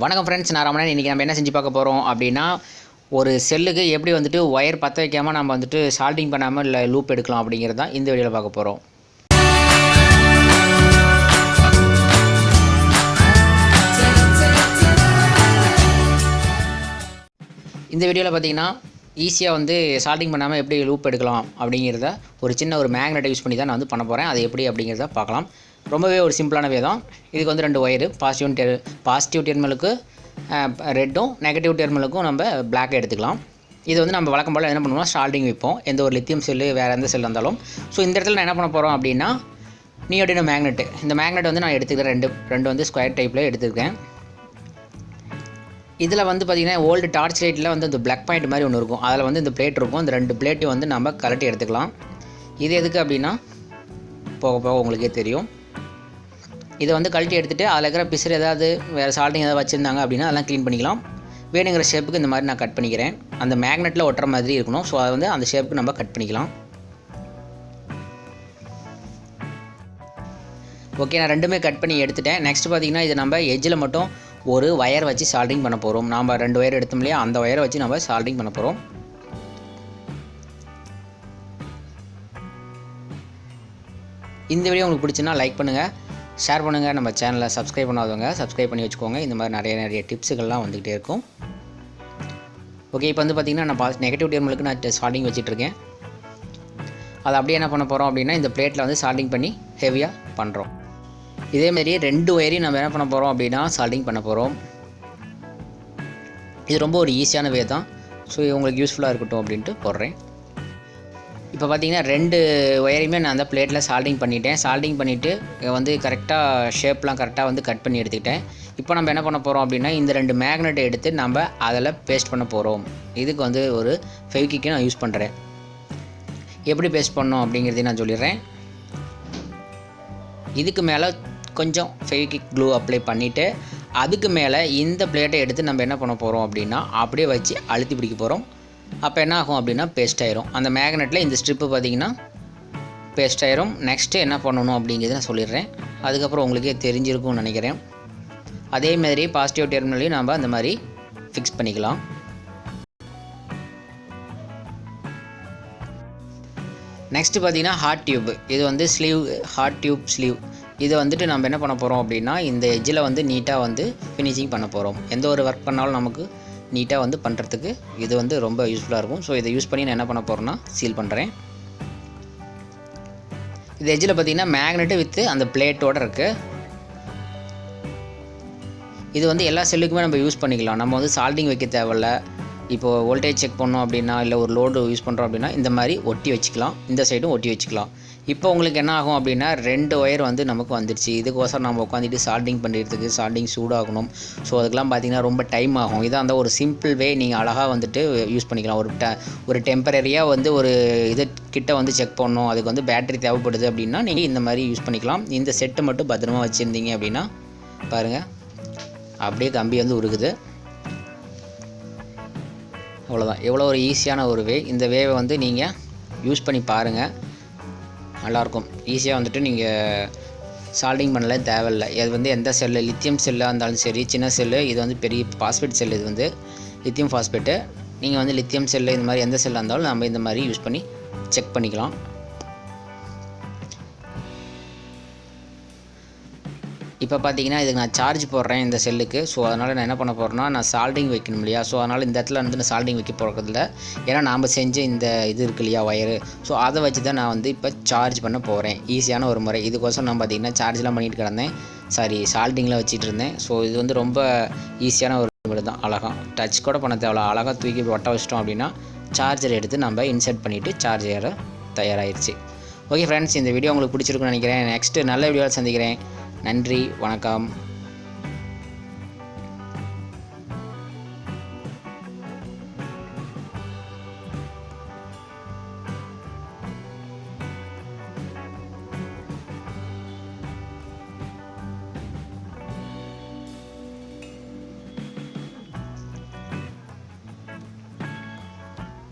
வணக்கம் ஃப்ரெண்ட்ஸ், நான் ரமணன். இன்றைக்கி நம்ம என்ன செஞ்சு பார்க்க போகிறோம் அப்படின்னா, ஒரு செல்லுக்கு எப்படி வந்துட்டு ஒயர் பற்ற வைக்காமல் நம்ம வந்துட்டு சால்டிங் பண்ணாமல் இல்லை லூப் எடுக்கலாம் அப்படிங்கிறது தான் இந்த வீடியோவில் பார்க்க போகிறோம். இந்த வீடியோவில் பார்த்தீங்கன்னா ஈஸியாக வந்து சால்டிங் பண்ணாமல் எப்படி லூப் எடுக்கலாம் அப்படிங்கிறத ஒரு சின்ன ஒரு மேக்னெட்டை யூஸ் பண்ணி தான் நான் வந்து பண்ண போகிறேன். அது எப்படி அப்படிங்கிறத பார்க்கலாம். ரொம்பவே ஒரு சிம்பிளான வே தான். இதுக்கு வந்து 2 ஒயரு, பாசிட்டிவ் டெர்மினலுக்கு ரெட்டும், நெகட்டிவ் டெர்மினலுக்கும் நம்ம பிளாக்கை எடுத்துக்கலாம். இது வந்து நம்ம வழக்கம் போல் என்ன பண்ணுவோம்னா சால்டிங் வைப்போம், எந்த ஒரு லித்தியம் செல்லு வேறு எந்த செல் இருந்தாலும். ஸோ இந்த இடத்துல நான் என்ன பண்ண போகிறோம் அப்படின்னா, நியோடினோ மேக்னெட்டு. இந்த மேக்னெட் வந்து நான் எடுத்துக்கிறேன், ரெண்டு வந்து ஸ்கொயர் டைப்பில் எடுத்துருக்கேன். இதில் வந்து பார்த்திங்கன்னா ஓல்டு டார்ச் லைட்டில் வந்து இந்த பிளாக் பாயிண்ட் மாதிரி ஒன்று இருக்கும், அதில் வந்து இந்த பிளேட் இருக்கும். இந்த 2 பிளேட்டையும் வந்து நம்ம கலட்டி எடுத்துக்கலாம். இது எதுக்கு அப்படின்னா போக போக உங்களுக்கே தெரியும். இதை வந்து கழட்டி எடுத்துகிட்டு அதில் இருக்கிற பிசர் ஏதாவது வேறு சால்ட்டிங் ஏதாவது வச்சுருந்தாங்க அப்படின்னா அதெல்லாம் க்ளீன் பண்ணிக்கலாம். வேணுங்கிற ஷேப்புக்கு இந்த மாதிரி நான் கட் பண்ணிக்கிறேன். அந்த மேக்னெட்டில் ஒட்டுற மாதிரி இருக்கணும். ஸோ அதை வந்து அந்த ஷேப்புக்கு நம்ம கட் பண்ணிக்கலாம். ஓகே, நான் ரெண்டுமே கட் பண்ணி எடுத்துட்டேன். நெக்ஸ்ட் பார்த்திங்கன்னா இது நம்ம எஜ்ஜில் மட்டும் ஒரு ஒயர் வச்சு சால்டிங் பண்ண போகிறோம். நாம் 2 ஒயர் எடுத்தோம் இல்லையா, அந்த ஒயரை வச்சு நம்ம சால்டிங் பண்ண போகிறோம். இந்த வீடியோ உங்களுக்கு பிடிச்சுன்னா லைக் பண்ணுங்கள், ஷேர் பண்ணுங்கள். நம்ம சேனலை சப்ஸ்கிரைப் பண்ணாதவங்க சப்ஸ்கிரைப் பண்ணி வச்சுக்கோங்க. இந்த மாதிரி நிறைய டிப்ஸுகள்லாம் வந்துக்கிட்டே இருக்கும். ஓகே, இப்போ வந்து பார்த்திங்கன்னா நான் நெகட்டிவ் டெர்மினலுக்கு நான் சால்டிங் வச்சுட்ருக்கேன். அதை அப்படியே என்ன பண்ண போகிறோம் அப்படின்னா, இந்த பிளேட்டில் வந்து சால்டிங் பண்ணி ஹெவியாக பண்ணுறோம். இதேமாரி 2 ஒயரையும் நம்ம என்ன பண்ண போகிறோம் அப்படின்னா சால்டிங் பண்ண போகிறோம். இது ரொம்ப ஒரு ஈஸியான வே தான். ஸோ உங்களுக்கு யூஸ்ஃபுல்லாக இருக்கட்டும் அப்படின்ட்டு போடுறேன். இப்போ பார்த்திங்கன்னா 2 ஒயரையுமே நான் அந்த பிளேட்டில் சால்டிங் பண்ணிட்டேன். சால்டிங் பண்ணிவிட்டு வந்து கரெக்டாக ஷேப்லாம் கரெக்டாக வந்து கட் பண்ணி எடுத்துக்கிட்டேன். இப்போ நம்ம என்ன பண்ண போகிறோம் அப்படின்னா, இந்த 2 மேக்னெட்டை எடுத்து நம்ம அதில் பேஸ்ட் பண்ண போகிறோம். இதுக்கு வந்து ஒரு ஃபெவிக்விக்கை நான் யூஸ் பண்ணுறேன். எப்படி பேஸ்ட் பண்ணோம் அப்படிங்கிறதையும் நான் சொல்லிடுறேன். இதுக்கு மேலே கொஞ்சம் ஃபெவிக்விக் க்ளூ அப்ளை பண்ணிவிட்டு அதுக்கு மேலே இந்த பிளேட்டை எடுத்து நம்ம என்ன பண்ண போகிறோம் அப்படின்னா அப்படியே வச்சு அழுத்தி பிடிக்க போகிறோம். அப்போ என்ன ஆகும் அப்படின்னா பேஸ்ட் ஆயிரும். அந்த மேக்னெட்டில் இந்த ஸ்ட்ரிப்பு பார்த்திங்கன்னா பேஸ்ட் ஆயிரும். நெக்ஸ்ட்டு என்ன பண்ணணும் அப்படிங்கிறத நான் சொல்லிடுறேன். அதுக்கப்புறம் உங்களுக்கே தெரிஞ்சிருக்கும்னு நினைக்கிறேன். அதேமாதிரி பாசிட்டிவ் டெர்மினலையும் நம்ம அந்த மாதிரி ஃபிக்ஸ் பண்ணிக்கலாம். நெக்ஸ்ட்டு பார்த்திங்கன்னா ஹார்ட் டியூப். இது வந்து ஸ்லீவ், ஹார்ட் டியூப் ஸ்லீவ். இதை வந்துட்டு நம்ம என்ன பண்ண போகிறோம் அப்படின்னா, இந்த எட்ஜில் வந்து நீட்டாக வந்து ஃபினிஷிங் பண்ண போகிறோம். எந்த ஒரு ஒர்க் பண்ணாலும் நமக்கு நீட்டாக வந்து பண்ணுறதுக்கு இது வந்து ரொம்ப யூஸ்ஃபுல்லாக இருக்கும். ஸோ இதை யூஸ் பண்ணி நான் என்ன பண்ண போகிறேன்னா சீல் பண்ணுறேன். இது எட்ஜில் பார்த்திங்கன்னா மேக்னெட்டு வித்து அந்த பிளேட்டோடு இருக்குது. இது வந்து எல்லா செல்லுக்குமே நம்ம யூஸ் பண்ணிக்கலாம். நம்ம வந்து சால்டிங் வைக்க தேவையில்ல. இப்போது வோல்டேஜ் செக் பண்ணோம் அப்படின்னா, இல்லை ஒரு லோடு யூஸ் பண்ணுறோம் அப்படின்னா இந்த மாதிரி ஒட்டி வச்சுக்கலாம். இந்த சைடும் ஒட்டி வச்சுக்கலாம். இப்போ உங்களுக்கு என்ன ஆகும் அப்படின்னா 2 ஒயர் வந்து நமக்கு வந்துடுச்சு. இதுக்கோசரம் நம்ம உட்காந்துட்டு சால்டிங் பண்ணுறதுக்கு சால்டிங் சூடாகணும். ஸோ அதுக்கெலாம் பார்த்திங்கன்னா ரொம்ப டைம் ஆகும். இதாக அந்த ஒரு சிம்பிள் வே நீங்கள் அழகாக வந்துட்டு யூஸ் பண்ணிக்கலாம். ஒரு டெம்பரரியாக வந்து ஒரு இது கிட்ட வந்து செக் பண்ணணும், அதுக்கு வந்து பேட்டரி தேவைப்படுது அப்படின்னா நீங்கள் இந்த மாதிரி யூஸ் பண்ணிக்கலாம். இந்த செட்டை மட்டும் பத்திரமா வச்சுருந்தீங்க அப்படின்னா பாருங்கள் அப்படியே கம்பி வந்து உருகுது. அவ்வளோதான். எவ்வளோ ஒரு ஈஸியான ஒரு வே. இந்த வேவை வந்து நீங்கள் யூஸ் பண்ணி பாருங்கள், நல்லாயிருக்கும். ஈஸியாக வந்துட்டு நீங்கள் சால்டிங் பண்ணல தேவையில்லை. இது வந்து எந்த செல்லு, லித்தியம் செல்லாக இருந்தாலும் சரி, சின்ன செல்லு, இது வந்து பெரிய பாஸ்பேட் செல்லு, இது வந்து லித்தியம் பாஸ்பேட்டு. நீங்கள் வந்து லித்தியம் செல்லு இந்த மாதிரி எந்த செல்லாக இருந்தாலும் நம்ம இந்த மாதிரி யூஸ் பண்ணி செக் பண்ணிக்கலாம். இப்போ பார்த்தீங்கன்னா இதுக்கு நான் சார்ஜ் போடுறேன் இந்த செல்லுக்கு. ஸோ அதனால் நான் என்ன பண்ண போகிறேன்னா, நான் சால்டிங் வைக்கணும் இல்லையா. ஸோ அதனால் இந்த இடத்துல வந்து நான் சால்டிங் வைக்க போகிறதில்ல. ஏன்னா நாம் செஞ்ச இந்த இது இருக்கு இல்லையா ஒயரு, ஸோ அதை வச்சு தான் நான் வந்து இப்போ சார்ஜ் பண்ண போகிறேன். ஈஸியான ஒரு முறை. இதுக்கோசரம் நான் பார்த்திங்கன்னா சார்ஜ்லாம் பண்ணிட்டு கிடந்தேன், சால்டிங்கில் வச்சுட்டு இருந்தேன். ஸோ இது வந்து ரொம்ப ஈஸியான ஒரு முறை தான். அழகாக டச் கூட பண்ண தேவையில்ல. அழகாக தூக்கி ஒட்ட வச்சிட்டோம் அப்படின்னா சார்ஜர் எடுத்து நம்ம இன்சர்ட் பண்ணிவிட்டு சார்ஜ் ஏற தயாராகிடுச்சு. ஓகே ஃப்ரெண்ட்ஸ், இந்த வீடியோ உங்களுக்கு பிடிச்சிருக்குன்னு நினைக்கிறேன். நெக்ஸ்ட்டு நல்ல வீடியோவில் சந்திக்கிறேன். நன்றி, வணக்கம்.